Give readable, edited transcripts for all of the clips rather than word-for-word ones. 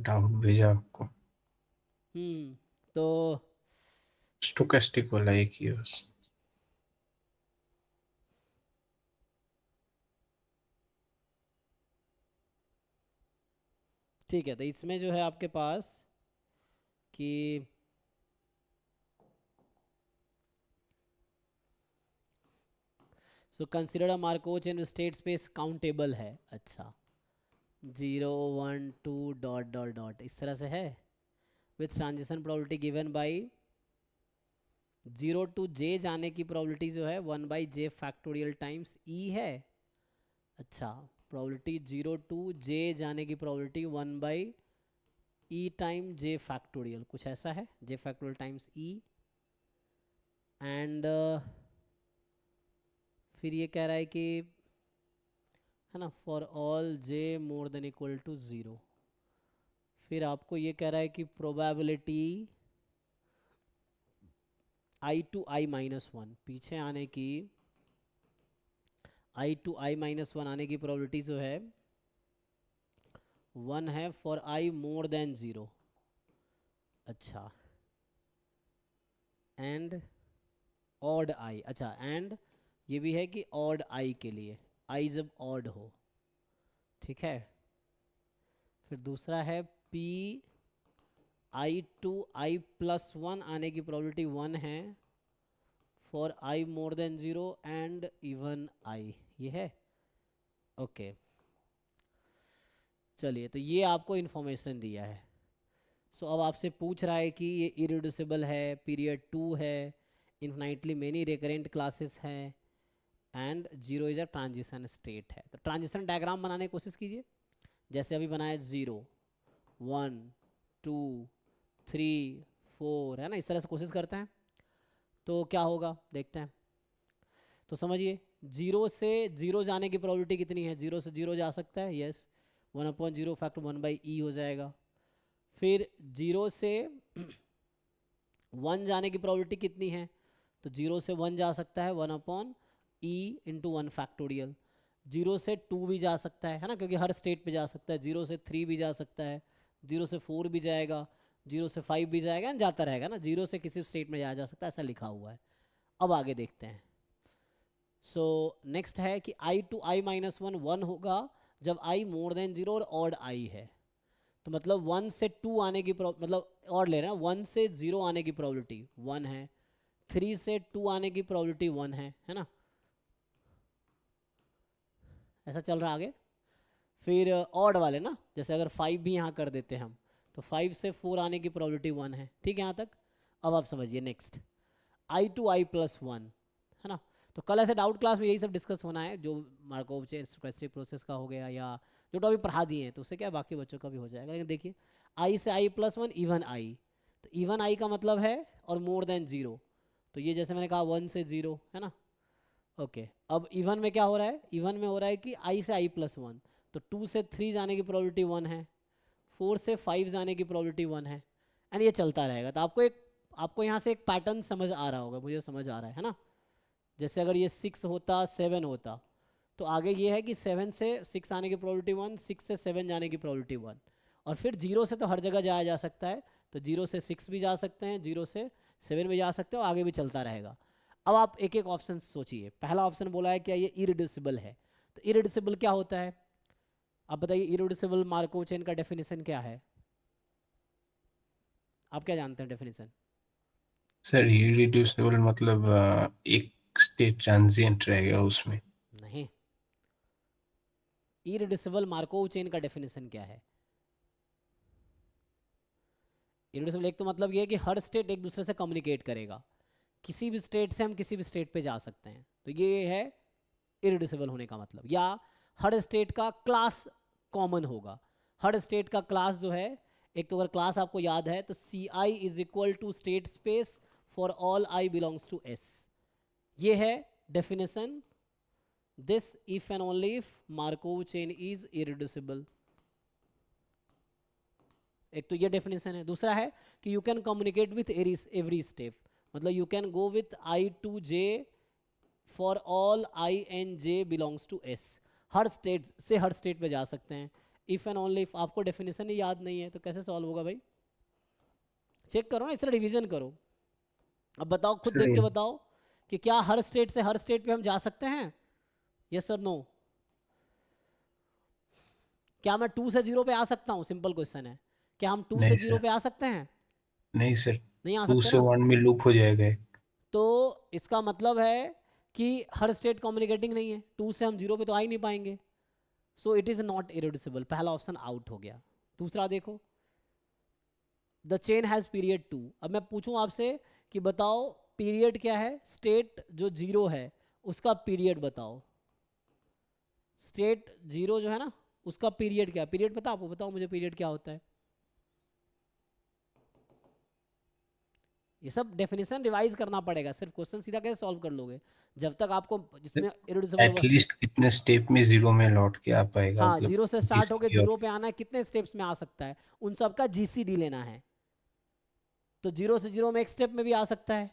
Doubt भेजा आपको। तो स्टोकेस्टिक वाला एक ही है बस। ठीक है, तो इसमें जो है आपके पास कि so consider a Markov chain state space countable है। अच्छा, 0 1 2 डॉट डॉट डॉट इस तरह से है, with transition probability given by 0 to J जाने की प्रोबेबिलिटी जो है 1/J फैक्टोरियल टाइम्स E है। अच्छा, प्रोबेबिलिटी 0 to J जाने की probability 1/E time J factorial, कुछ ऐसा है, J factorial times E। And फिर ये कह रहा है कि, है ना, for all J more than equal to 0। फिर आपको ये कह रहा है कि प्रोबेबिलिटी I to I-1 पीछे आने की, I to I-1 आने की प्रोबेबिलिटी जो है 1 है फॉर I मोर देन 0। अच्छा, एंड ऑड I, अच्छा, एंड ये भी है कि ऑड I के लिए, I जब ऑड हो, ठीक है। फिर दूसरा है P I to I+1 आने की प्रोबेबिलिटी 1 है for I more than 0 and even I, ये है। ओके, चलिए, तो ये आपको इन्फॉर्मेशन दिया है। सो अब आपसे पूछ रहा है कि ये इरिड्यूसिबल है, पीरियड 2 है, इन्फिनाइटली मेनी रिकरेंट क्लासेस हैं, and zero is a transition state है। तो ट्रांजिशन डायग्राम बनाने की कोशिश कीजिए, जैसे अभी बनाया 0 1 2 3 4, है ना, इस तरह से कोशिश करते हैं तो क्या होगा देखते हैं। तो समझिए, 0 से 0 जाने की प्रोबेबिलिटी कितनी है, 0 से 0 जा सकता है, यस, 1/0 फैक्टर 1/E हो जाएगा। फिर 0 से 1 जाने की प्रोबेबिलिटी कितनी है, तो 0 से 1 जा सकता है 1/E×1 फैक्टोरियल। 0 से 2 भी जा सकता है ना, क्योंकि हर स्टेट पे जा सकता है। 0 से 3 भी जा सकता है, 0 से 4 भी जाएगा, 0 से 5 भी जाएगा, जाता रहेगा ना, 0 से किसी स्टेट में जाया जा सकता है, ऐसा लिखा हुआ है। अब आगे देखते हैं। सो नेक्स्ट है कि I to I-1 1 होगा जब I मोर देन 0 और ऑड I है। तो मतलब 1 से 2 आने की मतलब और ले रहे हैं, 1 से 0 आने की प्रोबेबिलिटी 1 है, 3 से 2 आने की प्रोबेबिलिटी 1 है ना, ऐसा चल रहा आगे। फिर ऑड वाले ना, जैसे अगर 5 भी यहाँ कर देते हैं हम, तो 5 से 4 आने की प्रोबेबिलिटी 1 है, ठीक है यहाँ तक। अब आप समझिए नेक्स्ट, I to I+1, है ना। तो कल ऐसे डाउट क्लास में यही सब डिस्कस होना है, जो मार्कोव चेन स्टोचस्टिक प्रोसेस का हो गया, या जो टॉपिक पढ़ा दिए हैं, तो उससे क्या बाकी बच्चों का भी हो जाएगा। लेकिन देखिए, I से I+1 इवन I, तो इवन I का मतलब है और मोर देन 0, तो ये जैसे मैंने कहा 1 से 0, है ना। ओके, अब इवन में क्या हो रहा है, इवन में हो रहा है कि I से I+1, तो 2 से 3 जाने की प्रोबेबिलिटी 1 है, 4 से 5 जाने की प्रोबेबिलिटी 1 है, एंड ये चलता रहेगा। तो आपको यहाँ से एक पैटर्न समझ आ रहा होगा, मुझे समझ आ रहा है ना। जैसे अगर ये 6 होता, 7 होता, तो आगे ये है कि 7 से 6 आने की प्रोबेबिलिटी 1, 6 से 7 जाने की प्रोबेबिलिटी 1, और फिर 0 से तो हर जगह जाया जा सकता है, तो 0 से 6 भी जा सकते हैं, 0 से 7 भी जा सकते हैं, और आगे भी चलता रहेगा। अब आप एक एक ऑप्शन सोचिए। पहला ऑप्शन बोला है क्या ये इरिड्यूसिबल है, तो इरिड्यूसिबल क्या होता है, आप बताइए। इरिड्यूसिबल मार्कोव चेन का डेफिनेशन क्या है, आप क्या जानते हैं डेफिनेशन। सर इरिड्यूसिबल मतलब एक स्टेट ट्रांजिएंट रहेगा उसमें। नहीं, इरिड्यूसिबल मार्कोव चेन का डेफिनेशन क्या है। इरिड्यूसिबल एक तो मतलब ये है कि हर स्टेट एक दूसरे से कम्युनिकेट करेगा, किसी भी स्टेट से हम किसी भी स्टेट पे जा सकते हैं, तो ये है इरिड्यूसिबल होने का मतलब। या हर स्टेट का क्लास कॉमन होगा, हर स्टेट का क्लास जो है, एक तो अगर क्लास आपको याद है तो CI=, state space for all I belongs to S, ये है definition. This if and only if Markov chain is irreducible, एक तो ये डेफिनेशन है। दूसरा है कि you can communicate with every step, मतलब you can go with I to J for all I and J belongs to S, हर state से हर स्टेट पे जा सकते हैं। If and only if. आपको डेफिनेशन ही याद नहीं है तो कैसे सॉल्व होगा भाई? चेक करो ना, इससे रिवीजन करो। अब बताओ, खुद सर देख के बताओ कि क्या हर स्टेट से हर स्टेट पे हम जा सकते हैं? यस और नो? क्या मैं 2 से 0 पे आ सकता हूँ? सिंपल क्वेश्चन है। क्या हम 2 नहीं से 0 सर, पे आ सकते हैं? नहीं सर, नहीं आ 2 सकते से ना। 1 में लूप हो जाएगा एक। तो इसका मतलब है कि हर स्टेट कम्युनिकेटिंग नहीं है, 2 से हम 0 पे तो आ ही नहीं पाएंगे। So it is not irreducible, पहला ऑप्शन आउट हो गया। दूसरा देखो, द चेन हैज़ पीरियड 2। अब मैं पूछूं आपसे कि बताओ पीरियड क्या है? स्टेट जो 0 है उसका पीरियड बताओ। स्टेट 0 जो है ना उसका पीरियड क्या है? पीरियड पता आपको? बताओ मुझे पीरियड क्या होता है। ये सब डेफिनेशन रिवाइज करना पड़ेगा, सिर्फ क्वेश्चन सीधा कैसे सॉल्व कर लोगे जब तक आपको जिसमें इरेड्यूसिबल। एटलीस्ट कितने स्टेप में 0 में लौट के आ पाएगा, हाँ, मतलब 0 से स्टार्ट होके जीसीडी 0 ऑफ। पे आना है, कितने स्टेप्स में आ सकता है, उन सब का जीसीडी लेना है। तो 0 से 0 में एक स्टेप में भी आ सकता है,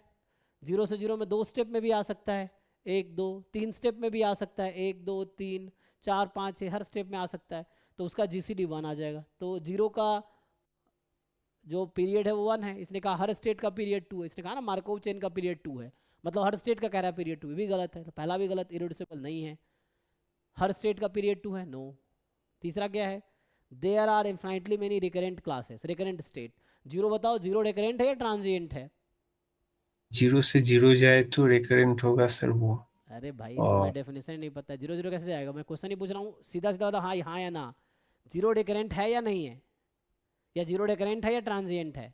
0 से 0 में 2 स्टेप में भी आ सकता है, 1 2 3 स्टेप में भी आ सकता है, 1 2 3 4 5 6 हर स्टेप में आ सकता है। तो उसका जीसीडी 1 आ जाएगा। तो 0 का जो पीरियड है वो 1 है। इसने कहा हर स्टेट का पीरियड 2 है, इसने कहा ना मार्कोव चेन का पीरियड 2 है, मतलब हर स्टेट का कह रहा है पीरियड 2, भी गलत है। तो पहला भी गलत, इरेड्यूसिबल नहीं है। हर स्टेट का पीरियड 2 है, नो। तीसरा क्या है? There are infinitely many recurrent classes, recurrent state. 0 बताओ, 0 रिकरेंट है या ट्रांजिएंट है? 0 से 0 जाए तो रिकरेंट होगा सर वो। अरे भाई तुम्हें और डेफिनेशन नहीं पता है, 0 0 कैसे जाएगा? मैं क्वेश्चन ही पूछ रहा हूँ, सीधा सीधा बताओ, हाँ हाँ या ना। 0 रिकरेंट है या नहीं है? या 0 रिकरेंट है या ट्रांजिएंट है?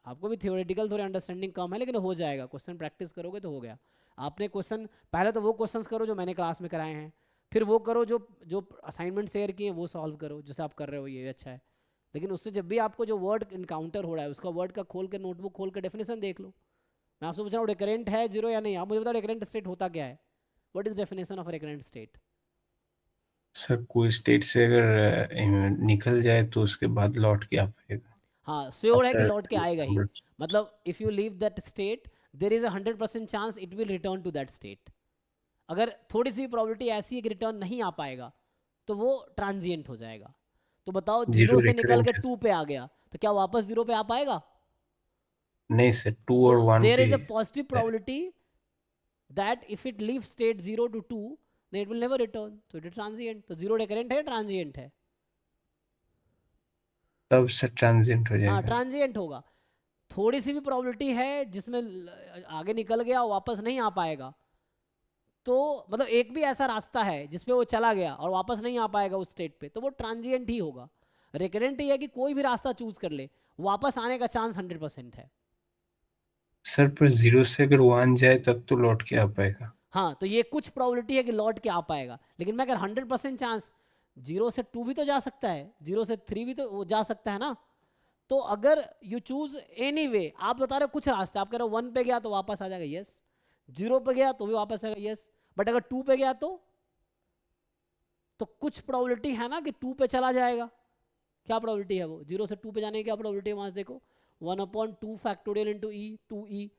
आपको भी थियोरेटिकल थोड़ी अंडरस्टैंडिंग कम है, लेकिन हो जाएगा, क्वेश्चन प्रैक्टिस करोगे तो हो गया। आपने क्वेश्चन पहले तो वो क्वेश्चंस करो जो मैंने क्लास में कराए हैं, फिर वो करो जो जो असाइनमेंट शेयर किए वो सॉल्व करो, जैसे आप कर रहे हो ये अच्छा है। लेकिन उससे जब भी आपको जो वर्ड इनकाउंटर हो रहा है उसका वर्ड का खोल के नोटबुक खोल के डेफिनेशन देख लो। मैं आपसे पूछ रहा हूँ रिकरेंट है 0 या नहीं? आप मुझे बताओ रिकरेंट स्टेट होता क्या है? What is definition of recurrent state? Sir कोई स्टेट से अगर निकल जाए तो उसके बाद लौट के आ पाएगा हाँ, श्योर है कि आफ्टर लौट के आएगा ही। मतलब if you leave that state there is 100% chance it will return to that state. अगर थोड़ी सी प्रॉबिलिटी ऐसी है कि रिटर्न नहीं आ पाएगा तो वो ट्रांजिएंट हो जाएगा। तो बताओ 0 जीरो से निकल के रिकरेंट है 2 सर। पे आ गया तो क्या वापस 0 पे आ पाएगा? नहीं सर, 2 सो और 1 देर पे इज अ पॉजिटिव है। Probability that if it leave state 0 to 2 then it will never return, so it is transient। तो 0 रिकरेंट है, ट्रांजिएंट है? तब सर ट्रांजिएंट हो हाँ, जाएगा। ट्रांजिएंट होगा। थोड़ी सी भी प्रॉबिलिटी है जिसमें आगे निकल गया और वापस नहीं आ पाएगा, तो मतलब एक भी ऐसा रास्ता है जिसपे वो चला गया और वापस नहीं आ पाएगा उस स्टेट पे, तो वो ट्रांजिएंट ही होगा। रिकरेंट ही है कि कोई भी रास्ता चूज कर ले, वापस आने का चांस 100% है। सर पर 0 से अगर 1 जाए तब तो लौट के आ पाएगा। हाँ, तो ये कुछ प्रोबेबिलिटी है कि लौट के आ पाएगा, लेकिन मैं अगर 100% चांस, 0 से 2 भी तो जा सकता है, 0 से 3 भी तो वो जा सकता है ना। तो अगर यू चूज एनी वे, आप बता रहे हो कुछ रास्ते, आप कह रहे हो 1 पे गया तो वापस आ जाएगा, यस। 0 पे गया तो भी वापस आएगा, यस। बट अगर 2 पे गया तो कुछ प्रोबेबिलिटी है ना कि 2 पे चला जाएगा। क्या प्रोबेबिलिटी है वो? 0 से 2 पे जाने की क्या प्रोबेबिलिटी है? वहां से देखो, 1/2 फैक्टोरियल इंटू ई, 2e।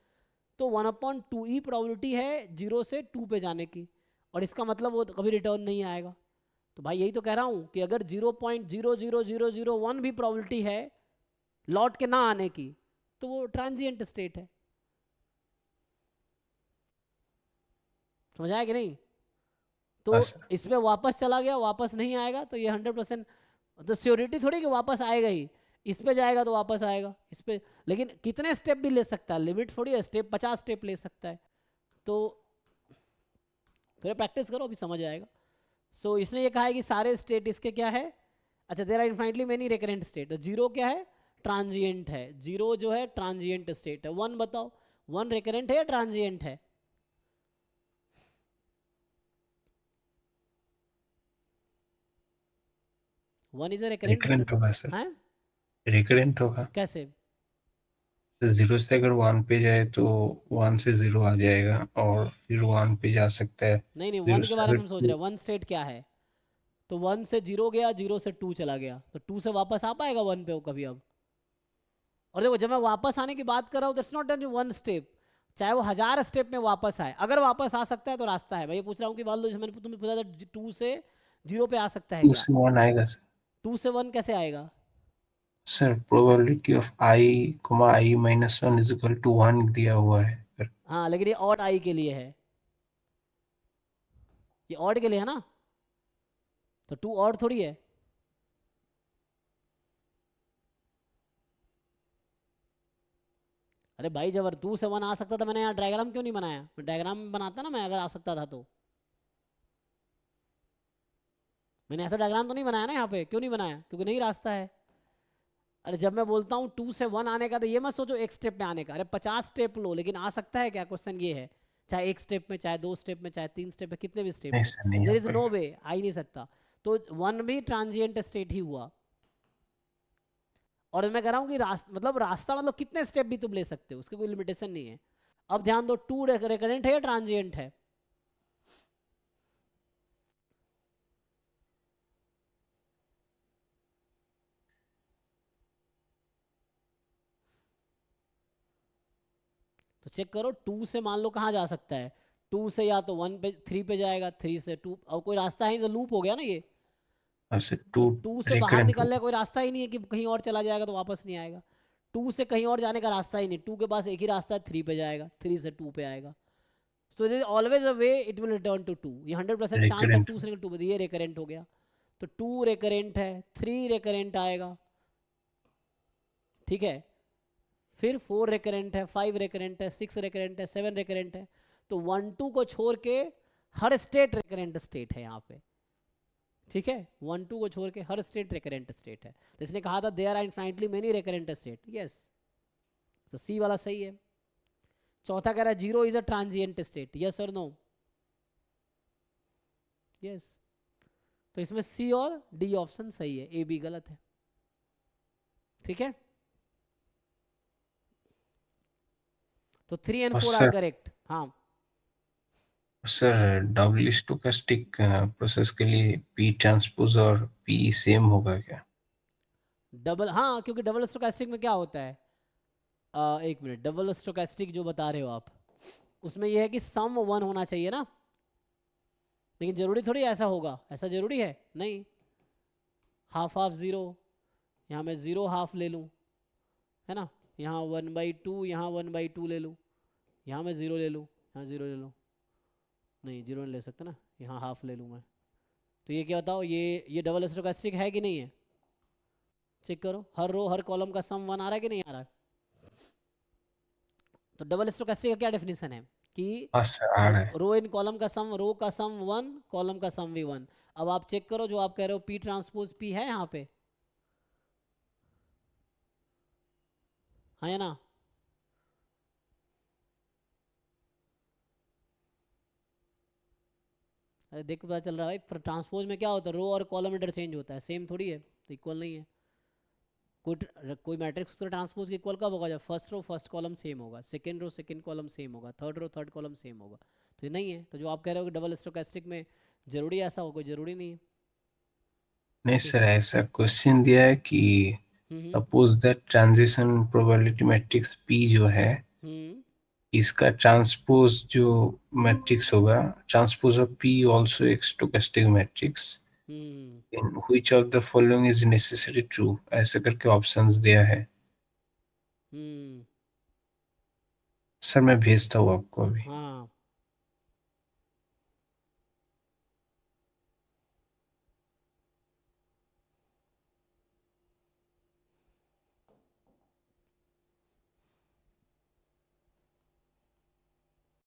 तो 1/2e प्रोबेबिलिटी है 0 से 2 पे जाने की, और इसका मतलब वो कभी रिटर्न नहीं आएगा। तो भाई यही तो कह रहा हूँ कि अगर 0.00001 भी प्रोबेबिलिटी है लौट के ना आने की, तो वो ट्रांजिएंट स्टेट है। समझ आया कि नहीं? तो हाँ सर। इसमें वापस चला गया, वापस नहीं आएगा, तो ये 100%, तो श्योरिटी थोड़ी कि वापस आएगा ही। इस पे जाएगा तो वापस आएगा इस पे, लेकिन कितने स्टेप भी ले सकता है, लिमिट थोड़ी है, स्टेप 50 स्टेप ले सकता है। तो थोड़ा प्रैक्टिस करो, अभी समझ आएगा। सो इसने ये कहा है कि सारे स्टेट इसके क्या है? अच्छा, there are infinitely many recurrent state. तो 0 क्या है? ट्रांजिएंट है। 0 जो है ट्रांजिएंट स्टेट है। 1 बताओ, 1 रिकरेंट है या ट्रांजिएंट है? One is a recurrent recurrent state होगा सर। है। रिकरेंट होगा। कैसे? 0 से अगर 1 पे जाए तो 1 से 0 आ जाएगा और फिर 1 पे जा सकता है। नहीं नहीं, 0 वन के से बारे अगर में हम सोच 2। रहे हैं, वन स्टेट क्या है? तो 1 से 0 गया, 0 से 2 चला गया, तो 2 से वापस आ पाएगा 1 पे वो कभी अब? और देखो, जब मैं वापस आने की बात कर रहा हूँ, दैट्स नॉट वन स्टेप, चाहे वो 1000 स्टेप में वापस आए, अगर वापस आ सकता है तो रास्ता है। मैं ये पूछ रहा हूँ कि मान लो जैसे मैंने तुम्हें पूछा था 2 से जीरो पे आ सकता है 2 क्या? से 1 आएगा सर। 2 से 1 कैसे आएगा? Sir probability of i, i-1 is equal to 1 दिया हुआ है सर। हाँ लेकिन ये ऑड आई के लिए है, ये ऑड के लिए है ना, तो 2 ऑड थोड़ी है। अरे भाई जब 2 से 1 आ सकता था, मैंने यहाँ डायग्राम क्यों नहीं बनाया? मैं डायग्राम बनाता ना, मैं अगर आ सकता था तो। मैंने ऐसा डायग्राम तो नहीं बनाया ना यहाँ पे, क्यों नहीं बनाया? क्योंकि नहीं रास्ता है। अरे जब मैं बोलता हूँ 2 से 1 आने का, तो ये मत सोचो एक स्टेप में आने का। अरे 50 स्टेप लो, लेकिन आ सकता है क्या? क्वेश्चन ये है। चाहे एक स्टेप में, चाहे 2 स्टेप में, चाहे 3 स्टेप में, कितने भी स्टेप नहीं में। सर, नहीं आ देर इज नो पाएगा। वे, आ ही नहीं सकता। तो 1 भी ट्रांजिएंट स्टेट ही हुआ। और मैं कह रहा हूँ कि रास्ता मतलब कितने स्टेप भी तुम ले सकते हो, उसकी कोई लिमिटेशन नहीं है। अब ध्यान दो, 2 रिकरेंट है या ट्रांजिएंट है? तो चेक करो, 2 से मान लो कहाँ जा सकता है? 2 से या तो 1 पे, 3 पे जाएगा, 3 से 2, और कोई रास्ता है, तो लूप हो गया ना ये। और सर तो 2 2 से बाहर रिकरेंट निकलने का होगा। कोई रास्ता ही नहीं है कि कहीं और चला जाएगा तो वापस नहीं आएगा। 2 से कहीं और जाने का रास्ता ही नहीं, 2 के पास एक ही रास्ता है, 3 पे जाएगा, 3 से 2 पे आएगा। So there is always a way it will return to 2। ये 100% चांस है रिकरेंट 2 से 2 पे। ये रिकरेंट हो गया। तो 2 रिकरेंट है, 3 रिकरेंट आएगा, ठीक है। फिर 4 रिकरेंट है, 5 रिकरेंट है, 6 रिकरेंट है, 7 रिकरेंट है। तो 1 2 को छोड़ के हर स्टेट रिकरेंट स्टेट है यहाँ पे, ठीक है। 1 2 को छोड़ के हर स्टेट रिकरेंट स्टेट है। तो इसने कहा था there are infinitely many recurrent state, yes. तो सी वाला सही है। चौथा कह रहा है zero is a transient state, yes और नो? यस। तो इसमें सी और डी ऑप्शन सही है, ए बी गलत है, ठीक है। तो 3 एंड और 4 आर सर, करेक्ट, हाँ। डबल स्टोकेस्टिक प्रोसेस के लिए पी ट्रांसपोज और पी सेम होगा क्या? डबल, हाँ, क्योंकि डबल स्टोकेस्टिक में क्या होता है, एक मिनट, डबल स्टोकेस्टिक जो बता रहे हो आप, उसमें यह है कि सम 1 होना चाहिए ना। लेकिन जरूरी थोड़ी ऐसा होगा, ऐसा जरूरी है नहीं। हाफ हाफ ज़ीरो, यहाँ मैं ज़ीरो हाफ ले लूँ, है ना। यहाँ 1/2, यहाँ 1/2 ले लूँ, यहाँ मैं ज़ीरो ले लूँ, यहाँ ज़ीरो ले लूँ। नहीं, जीरो नहीं ले सकता ना, यहाँ हाफ ले लूँ मैं। तो ये क्या बताओ, ये डबल स्टोकेस्टिक है कि नहीं है? चेक करो, हर रो हर कॉलम का सम 1 आ रहा है कि नहीं आ रहा है? तो डबल स्टोकेस्टिक का क्या डेफिनेशन है कि हाँ सर, आ रहा है। रो इन कॉलम का सम, रो का सम 1, कॉलम का सम भी 1। अब आप चेक करो, जो आप कह रहे हो पी ट्रांसपोज पी है यहाँ पे, हाँ या ना? अरे देख के पता चल रहा है भाई, ट्रांसपोज में क्या होता है, रो और कॉलम इंटरचेंज होता है, सेम थोड़ी है, तो इक्वल नहीं है। कोई मैट्रिक्स का ट्रांसपोज के इक्वल कब होगा? जब first row first column same होगा, second row second column same होगा, third row third column same होगा। तो ये नहीं है। तो जो आप कह रहे हो कि डबल स्टोकेस्टिक में जरूरी ऐसा हो, कोई जरूरी नहीं है। नहीं ठीक। सर, ऐसा क्वेश्चन दिया है कि hmm suppose that transition probability matrix P जो है, हम्म इसका ट्रांसपोज जो मैट्रिक्स होगा, ट्रांसपोज ऑफ पी आल्सो एक stochastic matrix, hmm in which of the following is necessary true, ऐसे करके ऑप्शंस दिया है। हम्म। सर मैं भेजता हूँ आपको अभी। हाँ